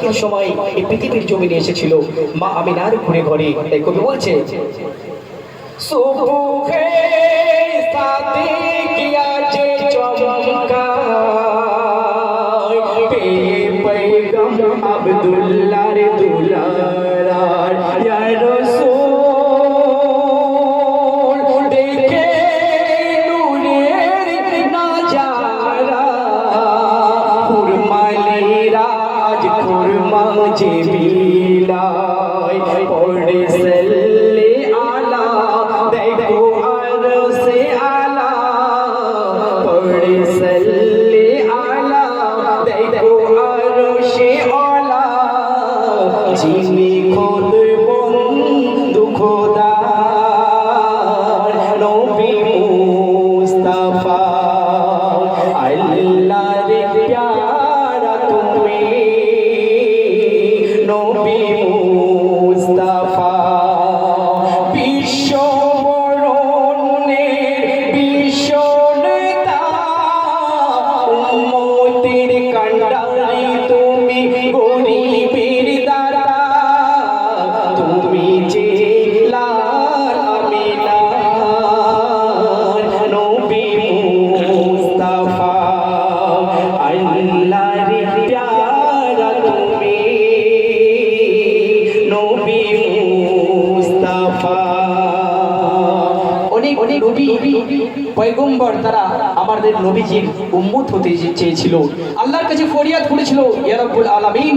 অনেকের সময় এই পৃথিবীর জমিনে এসেছিল মা আমিনার ঘুরে ঘরে। তাই কবি বলছে সুবহে সাথে কিয়া যে চমকায় পে पैगम আব্দুল্লাহ রে দুলার ইয়া রাসূল দেখে নূরের নজারা কুরমালিরা আজ কুরমা যে বিলায় পড়ে সাল্লে আলা দেখো আরশে আলা পড়ে সাল্লে আলা দেখো আরশে আলা যিনি খোদ বন্ধু খোদার নবী মুস্তাফা আল্লাহর প্যারা তুমি নবী মুস্তাফা বিশ্ব বরণের বিশ্বনেতা উম্মতের কান্ডারি তুমি গরিবের দাতা তুমি যে লাল আমিনার নবী মুস্তাফা আল্লাহর প্যারা তুমি নবী মুস্তাফা। অনেক অনেক নবী পয়গম্বর তারা আমাদের নবীজির উম্মত হতে চেয়েছিল, আল্লাহর কাছে ফরিয়াদ করেছিল ইয়া রাব্বুল আলামিন